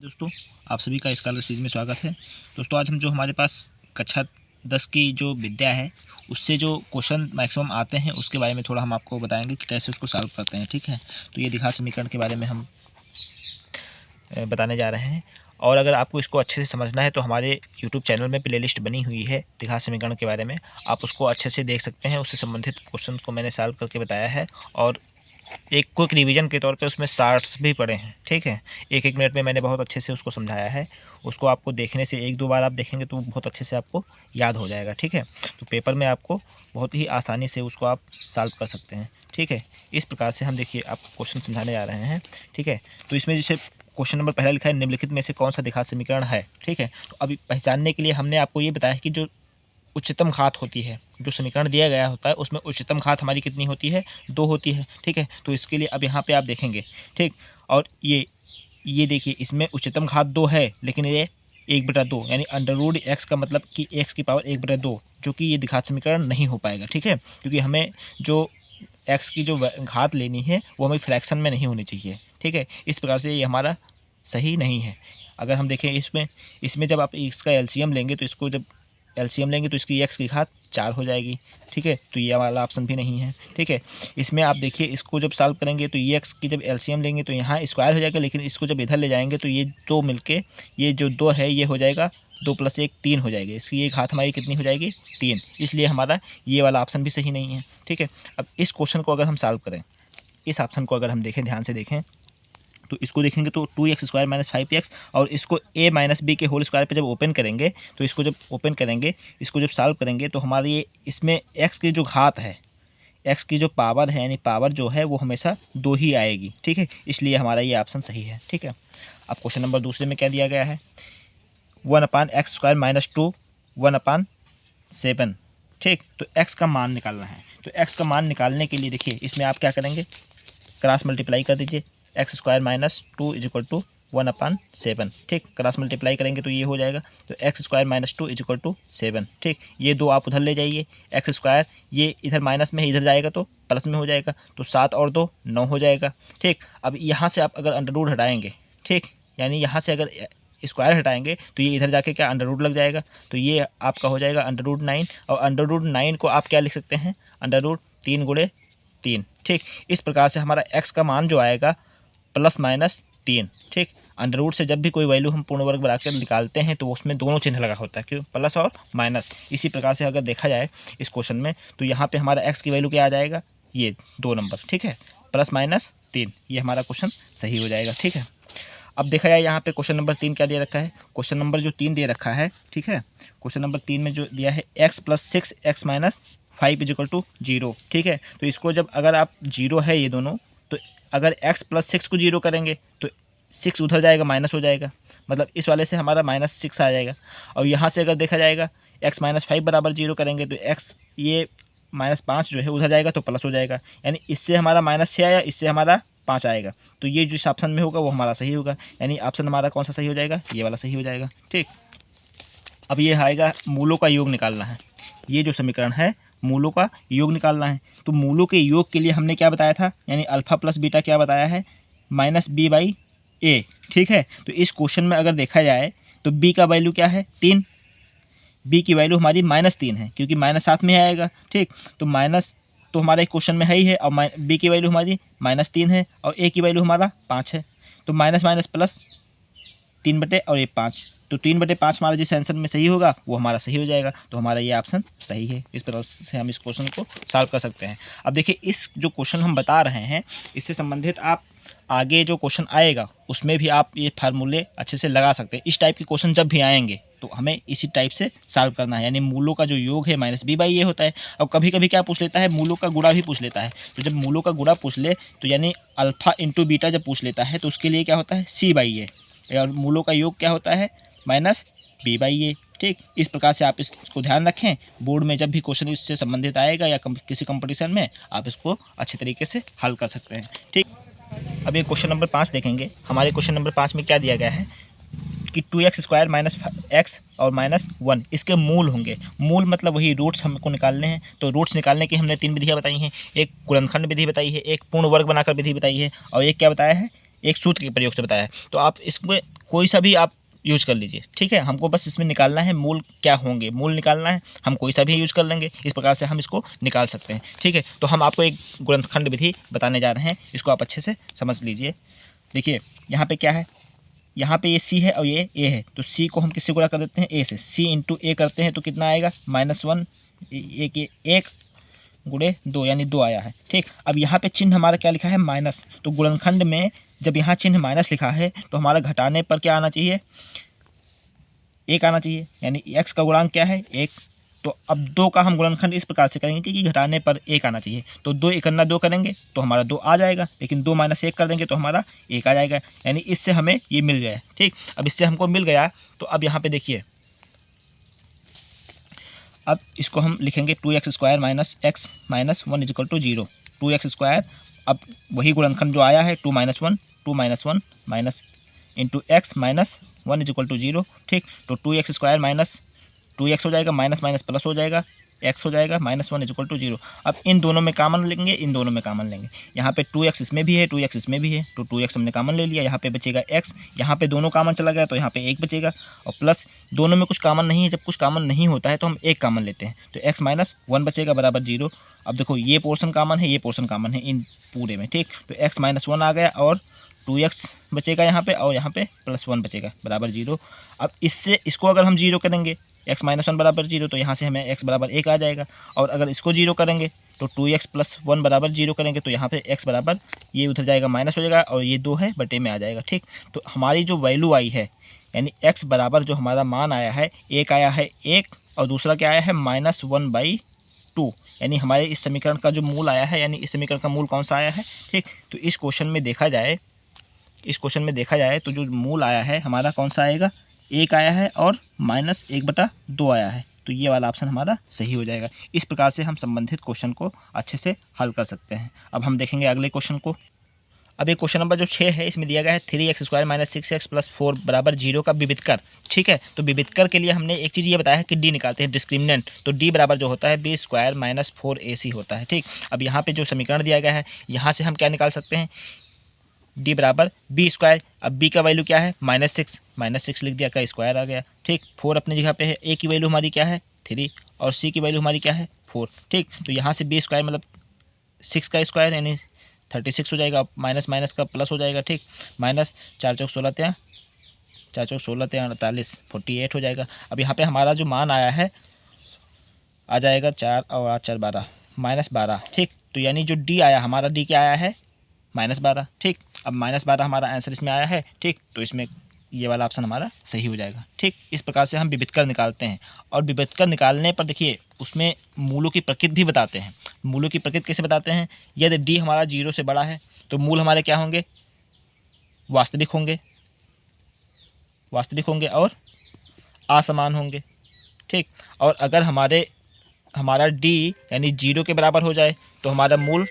दोस्तों, आप सभी का स्कॉलर सीरीज में स्वागत है। दोस्तों, आज हम जो हमारे पास कक्षा 10 की जो विद्या है उससे जो क्वेश्चन मैक्सिमम आते हैं उसके बारे में थोड़ा हम आपको बताएंगे कि कैसे उसको सॉल्व करते हैं। ठीक है, तो ये द्विघात समीकरण के बारे में हम बताने जा रहे हैं। और अगर आपको इसको अच्छे से समझना है तो हमारे यूट्यूब चैनल में प्लेलिस्ट बनी हुई है द्विघात समीकरण के बारे में, आप उसको अच्छे से देख सकते हैं। उससे संबंधित क्वेश्चन को मैंने सॉल्व करके बताया है और एक क्विक रिवीजन के तौर पे उसमें शार्ट्स भी पड़े हैं। ठीक है, एक एक मिनट में मैंने बहुत अच्छे से उसको समझाया है। उसको आपको देखने से एक दो बार आप देखेंगे तो बहुत अच्छे से आपको याद हो जाएगा। ठीक है, तो पेपर में आपको बहुत ही आसानी से उसको आप सॉल्व कर सकते हैं। ठीक है, इस प्रकार से हम देखिए आपको क्वेश्चन समझाने जा रहे हैं। ठीक है, तो इसमें जैसे क्वेश्चन नंबर पहला लिखा है, निम्नलिखित में से कौन सा द्विघात समीकरण है। ठीक है, तो अभी पहचानने के लिए हमने आपको ये बताया कि जो उच्चतम घात होती है, जो समीकरण दिया गया होता है उसमें उच्चतम घात हमारी कितनी होती है, 2 होती है। ठीक है, तो इसके लिए अब यहाँ पे आप देखेंगे। ठीक, और ये देखिए इसमें उच्चतम घात 2 है लेकिन ये 1/2 यानी √x का मतलब कि x की पावर 1/2, जो कि ये द्विघात समीकरण नहीं हो पाएगा। ठीक है, क्योंकि हमें जो x की जो घात लेनी है वो हमें फ्रैक्शन में नहीं होनी चाहिए। ठीक है, इस प्रकार से ये हमारा सही नहीं है। अगर हम देखें इसमें जब आप इसका एलसीएम लेंगे तो इसको जब एलसीएम लेंगे तो इसकी x की घात 4 हो जाएगी। ठीक है, तो ये वाला ऑप्शन भी नहीं है। ठीक है, इसमें आप देखिए इसको जब सॉल्व करेंगे तो ये x की जब एलसीएम लेंगे तो यहाँ स्क्वायर हो जाएगा, लेकिन इसको जब इधर ले जाएंगे तो ये 2 मिलके ये जो 2 है ये हो जाएगा 2 + 1 3 हो जाएगी। इसकी ये घात हमारी कितनी हो जाएगी, 3। इसलिए हमारा ये वाला ऑप्शन भी सही नहीं है। ठीक है, अब इस क्वेश्चन को अगर हम सॉल्व करें, इस ऑप्शन को अगर हम देखें, ध्यान से देखें तो इसको देखेंगे तो 2x² - 5x और इसको a - b के होल स्क्वायर पे जब ओपन करेंगे तो इसको जब ओपन करेंगे, इसको जब सॉल्व करेंगे तो हमारी ये इसमें x की जो घात है, x की जो पावर है यानी पावर जो है वो हमेशा 2 ही आएगी। ठीक है, इसलिए हमारा ये ऑप्शन सही है। ठीक है, अब क्वेश्चन नंबर दूसरे में क्या दिया गया है, 1/x² - 2 1/7। ठीक, तो x का मान निकालना है। तो x का मान निकालने के लिए देखिए इसमें आप क्या करेंगे, क्रॉस मल्टीप्लाई कर दीजिए। x² - 2 = 1/7। ठीक, क्रॉस मल्टीप्लाई करेंगे तो ये हो जाएगा, तो x² - 2 = 7। ठीक, ये 2 आप उधर ले जाइए, x² ये इधर माइनस में है, इधर जाएगा तो प्लस में हो जाएगा, तो 7 और 2 9 हो जाएगा। ठीक, अब यहाँ से आप अगर अंडर हटाएंगे, ठीक, यानी यहाँ से अगर स्क्वायर हटाएंगे तो ये इधर जाके क्या अंडर लग जाएगा, तो ये आपका हो जाएगा √9। और अंडर को आप क्या लिख सकते हैं, √3 × 3। ठीक, इस प्रकार से हमारा x का मान जो आएगा ±3। ठीक, अंडर से जब भी कोई वैल्यू हम पूर्ण वर्ग बनाकर निकालते हैं तो उसमें दोनों चिन्ह लगा होता है, क्यों, प्लस और माइनस। इसी प्रकार से अगर देखा जाए इस क्वेश्चन में तो यहाँ पे हमारा x की वैल्यू क्या आ जाएगा, ये 2 नंबर। ठीक है, ±3, ये हमारा क्वेश्चन सही हो जाएगा। ठीक है, अब देखा जाए यहाँ पे क्वेश्चन नंबर 3 क्या दे रखा है, क्वेश्चन नंबर जो 3 दे रखा है। ठीक है, क्वेश्चन नंबर 3 में जो दिया है x + 6x - 5 = 0। ठीक है, तो इसको जब अगर आप 0 है ये दोनों, तो अगर x + 6 को 0 करेंगे तो 6 उधर जाएगा, माइनस हो जाएगा, मतलब इस वाले से हमारा -6 आ जाएगा। और यहाँ से अगर देखा जाएगा x - 5 = 0 करेंगे तो x ये -5 जो है उधर जाएगा तो प्लस हो जाएगा, यानी इससे हमारा -6 आया, इससे हमारा 5 आएगा, तो ये जिस ऑप्शन में होगा वो हमारा सही होगा, यानी ऑप्शन हमारा कौन सा सही हो जाएगा, ये वाला सही हो जाएगा। ठीक, अब ये आएगा मूलों का योग निकालना है। ये जो समीकरण है मूलों का योग निकालना है, तो मूलों के योग के लिए हमने क्या बताया था, यानी अल्फ़ा + बीटा क्या बताया है, -b/a। ठीक है, तो इस क्वेश्चन में अगर देखा जाए तो b का वैल्यू क्या है, 3। b की वैल्यू हमारी -3 है क्योंकि माइनस साथ में आएगा। ठीक, तो माइनस तो हमारे क्वेश्चन में है ही है, और b की वैल्यू हमारी -3 है और a की वैल्यू हमारा 5 है, तो माइनस माइनस प्लस 3 और ये 5, तो 3/5 हमारा जिस आंसर में सही होगा वो हमारा सही हो जाएगा, तो हमारा ये ऑप्शन सही है। इस प्रकार से हम इस क्वेश्चन को सॉल्व कर सकते हैं। अब देखिए इस जो क्वेश्चन हम बता रहे हैं इससे संबंधित आप आगे जो क्वेश्चन आएगा उसमें भी आप ये फार्मूले अच्छे से लगा सकते हैं। इस टाइप के क्वेश्चन जब भी आएंगे तो हमें इसी टाइप से सॉल्व करना है, यानी मूलों का जो योग है -b/a होता है। और कभी कभी क्या पूछ लेता है, मूलों का गुणा भी पूछ लेता है, तो जब मूलों का गुणा पूछ ले तो यानी अल्फ़ा × बीटा जब पूछ लेता है तो उसके लिए क्या होता है, c/a, और मूलों का योग क्या होता है, -b/a। ठीक, इस प्रकार से आप इसको ध्यान रखें, बोर्ड में जब भी क्वेश्चन इससे संबंधित आएगा या किसी कंपटीशन में आप इसको अच्छे तरीके से हल कर सकते हैं। ठीक, अब ये क्वेश्चन नंबर 5 देखेंगे। हमारे क्वेश्चन नंबर 5 में क्या दिया गया है कि 2x² - x और -1 इसके मूल होंगे। मूल मतलब वही रूट्स हमको निकालने हैं, तो रूट्स निकालने की हमने 3 विधियाँ बताई हैं। एक गुणनखंड विधि बताई है, एक पूर्ण वर्ग बनाकर विधि बताई है, और एक क्या बताया है, एक सूत्र के प्रयोग से बताया है। तो आप इसमें कोई सा भी आप यूज कर लीजिए, ठीक है। हमको बस इसमें निकालना है मूल क्या होंगे, मूल निकालना है, हम कोई सा भी यूज कर लेंगे, इस प्रकार से हम इसको निकाल सकते हैं, ठीक है। तो हम आपको एक गुणनखंड विधि बताने जा रहे हैं, इसको आप अच्छे से समझ लीजिए। देखिए यहाँ पे क्या है, यहाँ पे ये सी है और ये ए है, तो सी को हम किससे गुणा कर देते हैं, ए से। सी इंटू ए करते हैं तो कितना आएगा, -1, एक गुणे 2 यानी 2 आया है, ठीक। अब यहाँ पे चिन्ह हमारा क्या लिखा है, माइनस। तो गुणनखंड में जब यहाँ चिन्ह माइनस लिखा है तो हमारा घटाने पर क्या आना चाहिए, 1 आना चाहिए, यानी x का गुणांक क्या है, 1। तो अब 2 का हम गुणनखंड इस प्रकार से करेंगे कि घटाने पर 1 आना चाहिए। तो 2 एकन्ना 2 करेंगे तो हमारा 2 आ जाएगा, लेकिन 2 - 1 कर देंगे तो हमारा 1 आ जाएगा, यानी इससे हमें ये मिल गया, ठीक। अब इससे हमको मिल गया तो अब यहाँ पे देखिए, अब इसको हम लिखेंगे 2x² - x - 1 = 0। 2x², अब वही गुणनखंड जो आया है 2 - 1 2 - 1 माइनस इंटू x - 1 = 0, ठीक। तो 2x² - 2x हो जाएगा, माइनस माइनस प्लस हो जाएगा, x हो जाएगा, -1 = 0। अब इन दोनों में कॉमन लेंगे, इन दोनों में कॉमन लेंगे। यहाँ पे 2x इसमें भी है, 2x इसमें भी है, तो 2x हमने कॉमन ले लिया। यहाँ पे बचेगा x, यहाँ पे दोनों कॉमन चला गया तो यहाँ पे 1 बचेगा, और प्लस दोनों में कुछ कॉमन नहीं है। जब कुछ कॉमन नहीं होता है तो हम 1 कॉमन लेते हैं, तो x - 1 बचेगा बराबर 0। अब देखो ये पोर्शन कॉमन है, ये पोर्शन कॉमन है इन पूरे में, ठीक। तो x - 1 आ गया और 2x बचेगा यहाँ पे, और यहाँ पे +1 बचेगा बराबर 0। अब इससे इसको अगर हम 0 करेंगे, x - 1 बराबर 0, तो यहाँ से हमें x बराबर 1 आ जाएगा। और अगर इसको 0 करेंगे तो 2x + 1 बराबर 0 करेंगे तो यहाँ पे x बराबर, ये उधर जाएगा माइनस हो जाएगा, और ये 2 है बटे में आ जाएगा, ठीक। तो हमारी जो वैल्यू आई है, यानी x बराबर जो हमारा मान आया है, एक आया है 1 और दूसरा क्या आया है -1/2, यानी हमारे इस समीकरण का जो मूल आया है, यानी इस समीकरण का मूल कौन सा आया है, ठीक। तो इस क्वेश्चन में देखा जाए तो जो मूल आया है हमारा कौन सा आएगा, 1 आया है और -1/2 आया है, तो ये वाला ऑप्शन हमारा सही हो जाएगा। इस प्रकार से हम संबंधित क्वेश्चन को अच्छे से हल कर सकते हैं। अब हम देखेंगे अगले क्वेश्चन को। अब ये क्वेश्चन नंबर जो 6 है, इसमें दिया गया है 3x² - 6x + 4 = 0 का विविध कर, ठीक है। तो विविध कर के लिए हमने एक चीज़ ये बताया है कि डी निकालते हैं, डिस्क्रिमिनेंट। तो डी बराबर जो होता है b² - 4ac होता है, ठीक। अब यहाँ पे जो समीकरण दिया गया है, यहाँ से हम क्या निकाल सकते हैं, d बराबर b²। अब b का वैल्यू क्या है, -6 लिख दिया, का स्क्वायर आ गया, ठीक। 4 अपनी जगह पे है, a की वैल्यू हमारी क्या है 3, और c की वैल्यू हमारी क्या है 4, ठीक। तो यहाँ से b² मतलब 6 का स्क्वायर यानी 36 हो जाएगा, माइनस माइनस का प्लस हो जाएगा, ठीक। -4 चौक 16 × 48 48 हो जाएगा। अब यहाँ पे हमारा जो मान आया है आ जाएगा 4 और 8 4 12 -12, ठीक। तो यानी जो डी आया हमारा, डी क्या आया है -12, ठीक। अब -12 हमारा आंसर इसमें आया है, ठीक। तो इसमें ये वाला ऑप्शन हमारा सही हो जाएगा, ठीक। इस प्रकार से हम विविध कर निकालते हैं। और विविध कर निकालने पर देखिए उसमें मूलों की प्रकृति भी बताते हैं। मूलों की प्रकृति कैसे बताते हैं, यदि डी हमारा 0 से बड़ा है तो मूल हमारे क्या होंगे, वास्तविक होंगे और असमान होंगे, ठीक। और अगर हमारा डी यानी 0 के बराबर हो जाए तो हमारा मूल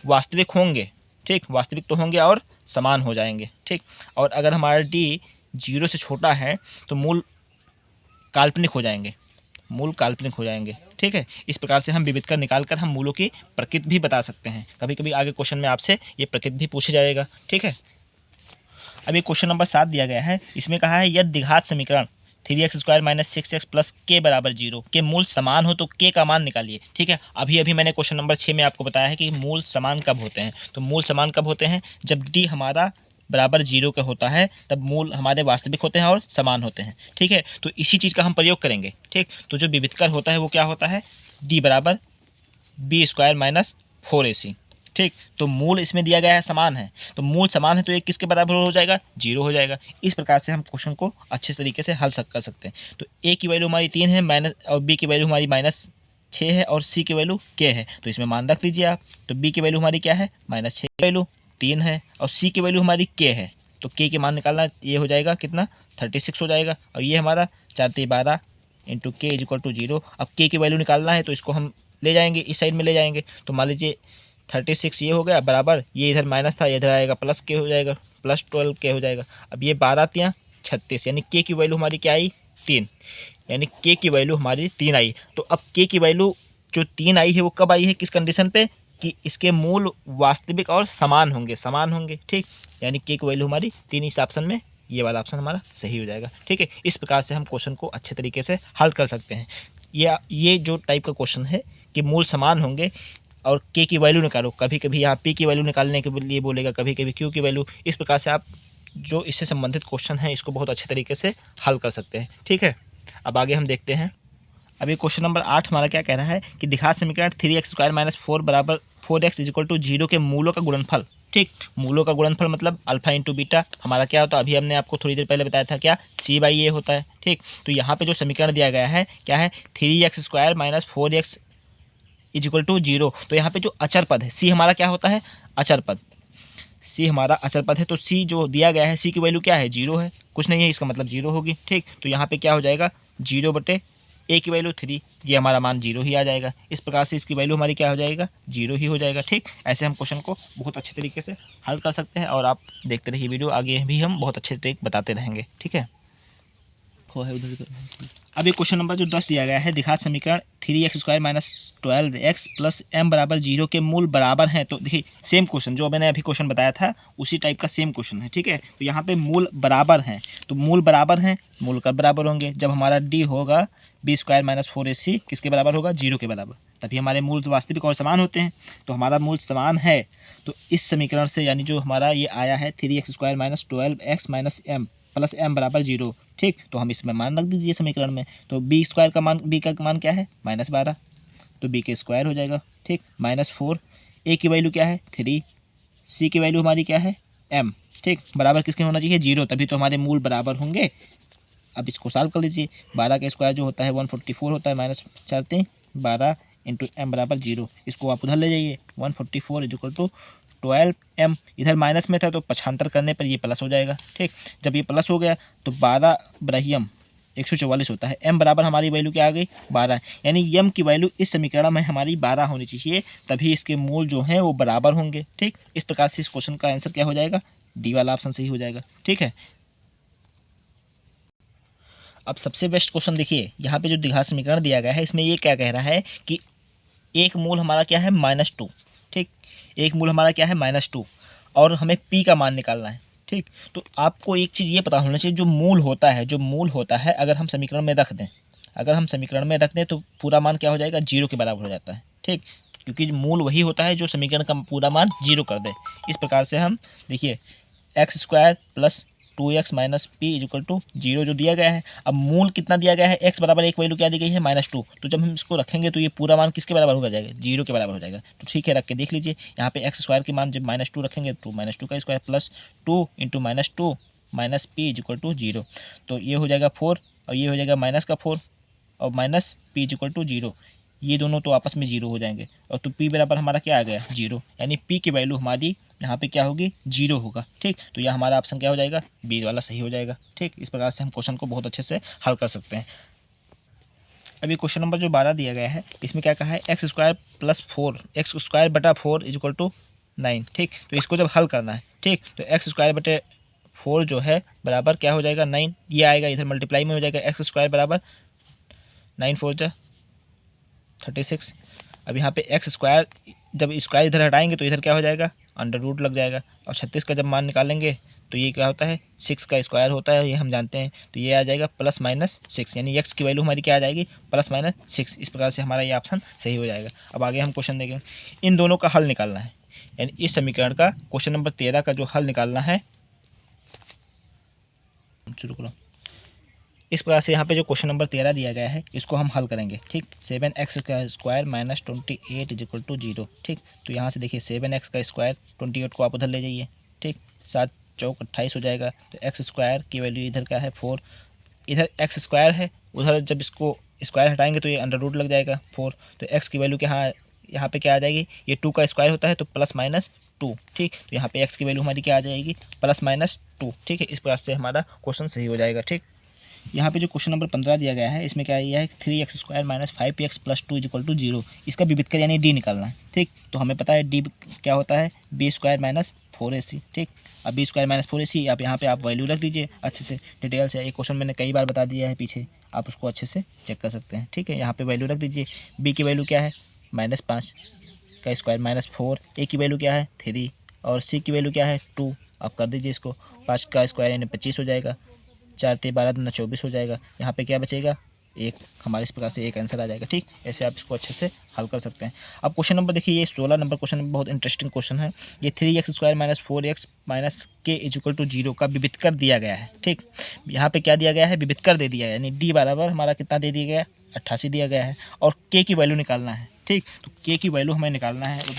वास्तविक होंगे, ठीक। वास्तविक तो होंगे और समान हो जाएंगे, ठीक। और अगर हमारा डी 0 से छोटा है तो मूल काल्पनिक हो जाएंगे, ठीक है। इस प्रकार से हम विविध कर निकाल कर हम मूलों की प्रकृति भी बता सकते हैं। कभी कभी आगे क्वेश्चन में आपसे ये प्रकृति भी पूछा जाएगा, ठीक है। अब ये क्वेश्चन नंबर 7 दिया गया है, इसमें कहा है यदि द्विघात समीकरण 3x² - 6x + k = 0 के मूल समान हो तो k का मान निकालिए, ठीक है। अभी मैंने क्वेश्चन नंबर 6 में आपको बताया है कि मूल समान कब होते हैं। तो मूल समान कब होते हैं, जब d हमारा बराबर 0 का होता है, तब मूल हमारे वास्तविक होते हैं और समान होते हैं, ठीक है। तो इसी चीज़ का हम प्रयोग करेंगे, ठीक। तो जो विविध कर होता है वो क्या होता है, d बराबर b² - 4ac, ठीक। तो मूल इसमें दिया गया है समान है, तो मूल समान है तो ये किसके बराबर हो जाएगा, 0 हो जाएगा। इस प्रकार से हम क्वेश्चन को अच्छे तरीके से हल कर सकते हैं। तो a की वैल्यू हमारी 3 है और b की वैल्यू हमारी -6 है और c की वैल्यू k है, तो इसमें मान रख लीजिए आप। तो b की वैल्यू हमारी क्या है, -6 की वैल्यू 3 है और c की वैल्यू हमारी k है, तो k के मान निकालना, ये हो जाएगा कितना 36 हो जाएगा। और ये हमारा 4 × 12 × k = 0। अब k की वैल्यू निकालना है तो इसको हम ले जाएंगे, इस साइड में ले जाएंगे। तो मान लीजिए 36 ये हो गया बराबर, ये इधर माइनस था, ये इधर आएगा प्लस के हो जाएगा, +12 के हो जाएगा। अब ये 12 × 36 यानी k की वैल्यू हमारी क्या आई 3, यानी k की वैल्यू हमारी 3 आई। तो अब k की वैल्यू जो 3 आई है वो कब आई है, किस कंडीशन पे, कि इसके मूल वास्तविक और समान होंगे। ठीक, यानी के की वैल्यू हमारी 3 इस ऑप्शन में, ये वाला ऑप्शन हमारा सही हो जाएगा। ठीक है, इस प्रकार से हम क्वेश्चन को अच्छे तरीके से हल कर सकते हैं। ये जो टाइप का क्वेश्चन है कि मूल समान होंगे और के की वैल्यू निकालो, कभी कभी यहाँ पी की वैल्यू निकालने के लिए बोलेगा, कभी कभी क्यू की वैल्यू। इस प्रकार से आप जो इससे संबंधित क्वेश्चन है इसको बहुत अच्छे तरीके से हल कर सकते हैं। ठीक है, अब आगे हम देखते हैं। अभी क्वेश्चन नंबर 8 हमारा क्या कह रहा है कि दिखा समीकरण 3x² - 4 बराबर 4x = 0 के मूलों का गुणनफल। ठीक, मूलों का गुणनफल मतलब अल्फा इंटू बीटा हमारा क्या होता है, अभी हमने आपको थोड़ी देर पहले बताया था क्या, c/a होता है। ठीक, तो यहाँ पे जो समीकरण दिया गया है क्या है, 3x² - 4x = 0। तो यहाँ पे जो अचर पद है c हमारा क्या होता है, अचर पद, c हमारा अचर पद है। तो c जो दिया गया है, c की वैल्यू क्या है, 0 है, कुछ नहीं है, इसका मतलब 0 होगी। ठीक, तो यहाँ पे क्या हो जाएगा, 0/a की वैल्यू 3, ये हमारा मान 0 ही आ जाएगा। इस प्रकार से इसकी वैल्यू हमारी क्या हो जाएगा, 0 ही हो जाएगा। ठीक, ऐसे हम क्वेश्चन को बहुत अच्छे तरीके से हल कर सकते हैं और आप देखते रहिए वीडियो, आगे भी हम बहुत अच्छे तरीके बताते रहेंगे। ठीक है, उधर अभी क्वेश्चन नंबर जो 10 दिया गया है, दिखा समीकरण 3x² - 12x + m = 0 के मूल बराबर हैं। तो देखिए सेम क्वेश्चन जो मैंने अभी क्वेश्चन बताया था उसी टाइप का सेम क्वेश्चन है। ठीक है, तो यहाँ पे मूल बराबर हैं, तो मूल बराबर हैं, मूल कब बराबर होंगे, जब हमारा d होगा b² - 4ac किसके बराबर होगा, 0 के बराबर, तभी हमारे मूल वास्तविक और समान होते हैं। तो हमारा मूल समान है, तो इस समीकरण से यानी जो हमारा ये आया है 3x² - 12x - m + m = 0। ठीक, तो हम इसमें मान रख दीजिए समीकरण में। तो b² का मान, b का मान क्या है, -12, तो b के स्क्वायर हो जाएगा। ठीक, -4, a की वैल्यू क्या है 3, c की वैल्यू हमारी क्या है m। ठीक, बराबर किसके होना चाहिए, 0, तभी तो हमारे मूल बराबर होंगे। अब इसको सॉल्व कर लीजिए, 12 का स्क्वायर जो होता है 144 होता है, -4 12 × m = 0। इसको आप उधर ले जाइए, 144 = 12m, इधर माइनस में था तो पक्षांतर करने पर ये प्लस हो जाएगा। ठीक, जब ये प्लस हो गया तो 12/m 144 होता है, m बराबर हमारी वैल्यू क्या आ गई 12, यानी m की वैल्यू इस समीकरण में हमारी 12 होनी चाहिए, तभी इसके मूल जो हैं वो बराबर होंगे। ठीक, इस प्रकार से इस क्वेश्चन का आंसर क्या हो जाएगा, डी वाला ऑप्शन सही हो जाएगा। ठीक है, अब सबसे बेस्ट क्वेश्चन देखिए, यहाँ पे जो द्विघात समीकरण दिया गया है इसमें ये क्या कह रहा है कि एक मूल हमारा क्या है -2। ठीक, एक मूल हमारा क्या है -2 और हमें p का मान निकालना है। ठीक, तो आपको एक चीज़ ये पता होना चाहिए, जो मूल होता है अगर हम समीकरण में रख दें तो पूरा मान क्या हो जाएगा, 0 के बराबर हो जाता है। ठीक, क्योंकि मूल वही होता है जो समीकरण का पूरा मान 0 कर दे। इस प्रकार से हम देखिए x² + 2x - p = 0 जो दिया गया है। अब मूल कितना दिया गया है, x बराबर एक वैल्यू क्या दी गई है -2, तो जब हम इसको रखेंगे तो ये पूरा मान किसके बराबर हो जाएगा, 0 के बराबर हो जाएगा। तो ठीक है, रख के देख लीजिए, यहाँ पे x² के मान जब -2 रखेंगे तो -2 का स्क्वायर + 2 × -2 - p = 0, तो ये हो जाएगा 4 और ये हो जाएगा -4 और -p = 0, ये दोनों तो आपस में 0 हो जाएंगे और तो p बराबर हमारा क्या आ गया 0, यानी p की वैल्यू हमारी यहाँ पे क्या होगी, 0 होगा। ठीक, तो यह हमारा ऑप्शन क्या हो जाएगा, बी वाला सही हो जाएगा। ठीक, इस प्रकार से हम क्वेश्चन को बहुत अच्छे से हल कर सकते हैं। अभी क्वेश्चन नंबर जो 12 दिया गया है इसमें क्या कहा है, x² + 4 = 9। ठीक, तो इसको जब हल करना है, ठीक, तो x² / 4 जो है बराबर क्या हो जाएगा 9, ये आएगा इधर मल्टीप्लाई में हो जाएगा, x² बराबर 9 4 जा 36। अब यहाँ पे x² जब स्क्वायर इधर हटाएंगे तो इधर क्या हो जाएगा, √ लग जाएगा, और 36 का जब मान निकालेंगे तो ये क्या होता है, 6 का स्क्वायर होता है, ये हम जानते हैं, तो ये आ जाएगा +-6, यानी x की वैल्यू हमारी क्या आ जाएगी, +-6। इस प्रकार से हमारा ये ऑप्शन सही हो जाएगा। अब आगे हम क्वेश्चन देखेंगे, इन दोनों का हल निकालना है, यानी इस समीकरण का क्वेश्चन नंबर 13 का जो हल निकालना है, शुरू करो। इस प्रकार से यहाँ पे जो क्वेश्चन नंबर 13 दिया गया है इसको हम हल करेंगे। ठीक, 7x² - 28 = 0। ठीक, तो यहाँ से देखिए 7x का स्क्वायर 28 को आप उधर ले जाइए। ठीक, 7 चौक 28 हो जाएगा, तो x² की वैल्यू इधर क्या है 4, इधर x² है, उधर जब इसको स्क्वायर हटाएंगे तो ये √ लग जाएगा 4, तो x की वैल्यू क्या यहाँ पे क्या आ जाएगी, ये 2 का स्क्वायर होता है तो +-2। ठीक, तो यहाँ पे x की वैल्यू हमारी क्या आ जाएगी, +-2। ठीक है, इस प्रकार से हमारा क्वेश्चन सही हो जाएगा। ठीक, यहाँ पे जो क्वेश्चन नंबर 15 दिया गया है इसमें क्या दिया है, 3x² - 5x + 2 = 0, इसका विविधकर यानी डी निकालना है। ठीक, तो हमें पता है डी क्या होता है, b² - 4ac। ठीक, अब b² - 4ac आप यहाँ पे आप वैल्यू रख दीजिए अच्छे से, डिटेल से, ये क्वेश्चन मैंने कई बार बता दिया है पीछे, आप उसको अच्छे से चेक कर सकते हैं। ठीक है, यहाँ पे वैल्यू रख दीजिए, b की वैल्यू क्या है -5, का स्क्वायर माइनस 4, ए की वैल्यू क्या है 3 और सी की वैल्यू क्या है 2। आप कर दीजिए इसको, 5 का स्क्वायर यानी 25 हो जाएगा, 4 3 12 दूना 24 हो जाएगा। यहाँ पे क्या बचेगा 1, हमारे इस प्रकार से एक आंसर आ जाएगा। ठीक, ऐसे आप इसको अच्छे से हल कर सकते हैं। अब क्वेश्चन नंबर देखिए, ये 16 नंबर क्वेश्चन बहुत इंटरेस्टिंग क्वेश्चन है। ये 3x² माइनस 4x माइनस के इक्वल टू 0 का विविधकर दिया गया है। ठीक, यहाँ पे क्या दिया गया है, विविधकर दे दिया है, यानी डी बराबर हमारा कितना दे दिया गया है 88 दिया गया है, और के की वैल्यू निकालना है। ठीक, तो के की वैल्यू हमें निकालना है और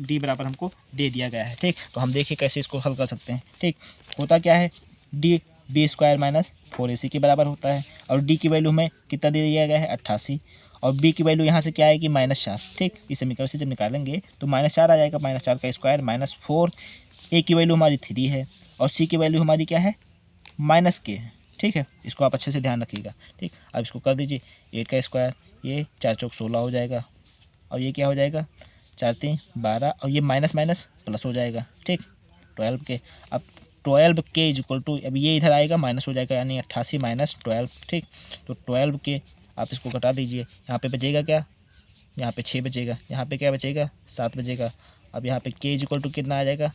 डी बराबर हमको दे दिया गया है। ठीक, तो हम देखिए कैसे इसको हल कर सकते हैं। ठीक, होता क्या है, डी b² माइनस 4ac के बराबर होता है, और डी की वैल्यू हमें कितना दे दिया गया है 88, और बी की वैल्यू यहाँ से क्या आएगी -4। ठीक, इस समीकरण से जब निकालेंगे तो -4 आ जाएगा, -4 का स्क्वायर माइनस 4, ए की वैल्यू हमारी 3 है और सी की वैल्यू हमारी क्या है -k है। ठीक है, इसको आप अच्छे से ध्यान रखिएगा। ठीक, अब इसको कर दीजिए, 8 का स्क्वायर, ये 4 चौक 16 हो जाएगा, और ये क्या हो जाएगा 4 3 12, और ये माइनस माइनस प्लस हो जाएगा। ठीक, 12 के, अब 12 के इक्वल टू, अब ये इधर आएगा माइनस हो जाएगा, यानी 88 माइनस 12। ठीक, तो 12 के आप इसको घटा दीजिए, यहाँ पे बचेगा क्या, यहाँ पे 6 बचेगा, यहाँ पे क्या बचेगा 7 बचेगा। अब यहाँ पे के इक्वल टू कितना आ जाएगा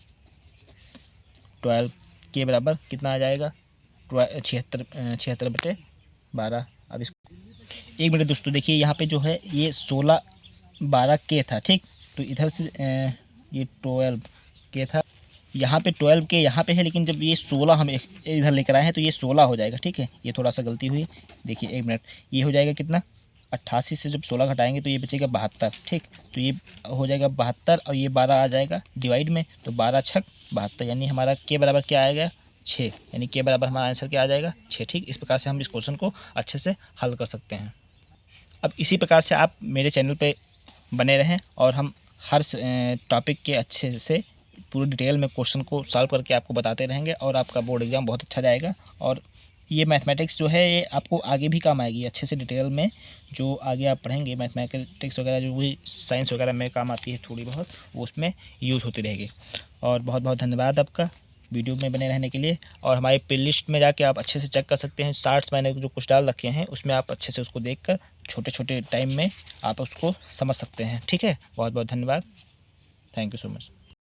12 के बराबर कितना आ जाएगा 76/12। अब इसको एक मिनट दोस्तों, देखिए यहाँ पे जो है ये 16 12 के था। ठीक, तो इधर से ये 12 के था, यहाँ पे 12 के यहाँ पे है, लेकिन जब ये 16 हम इधर लेकर आए हैं तो ये 16 हो जाएगा। ठीक है, ये थोड़ा सा गलती हुई, देखिए एक मिनट, ये हो जाएगा कितना 88 से जब 16 घटाएंगे तो ये बचेगा 72। ठीक, तो ये हो जाएगा 72 और ये 12 आ जाएगा डिवाइड में, तो 12 छक 72, यानी हमारा के बराबर क्या आएगा 6, यानी के बराबर हमारा आंसर क्या आ जाएगा 6। ठीक, इस प्रकार से हम इस क्वेश्चन को अच्छे से हल कर सकते हैं। अब इसी प्रकार से आप मेरे चैनल पे बने रहें और हम हर टॉपिक के अच्छे से पूरी डिटेल में क्वेश्चन को सॉल्व करके आपको बताते रहेंगे, और आपका बोर्ड एग्जाम बहुत अच्छा जाएगा। और ये मैथमेटिक्स जो है ये आपको आगे भी काम आएगी अच्छे से डिटेल में, जो आगे आप पढ़ेंगे मैथमेटिक्स वगैरह, जो भी साइंस वगैरह में काम आती है थोड़ी बहुत, वो उसमें यूज़ होती रहेगी। और बहुत बहुत धन्यवाद आपका वीडियो में बने रहने के लिए। और हमारी प्ले लिस्ट में जाके आप अच्छे से चेक कर सकते हैं, शार्ट्स मैंने जो कुछ डाल रखे हैं उसमें आप अच्छे से उसको देखकर छोटे छोटे टाइम में आप उसको समझ सकते हैं। ठीक है, बहुत बहुत धन्यवाद, थैंक यू सो मच।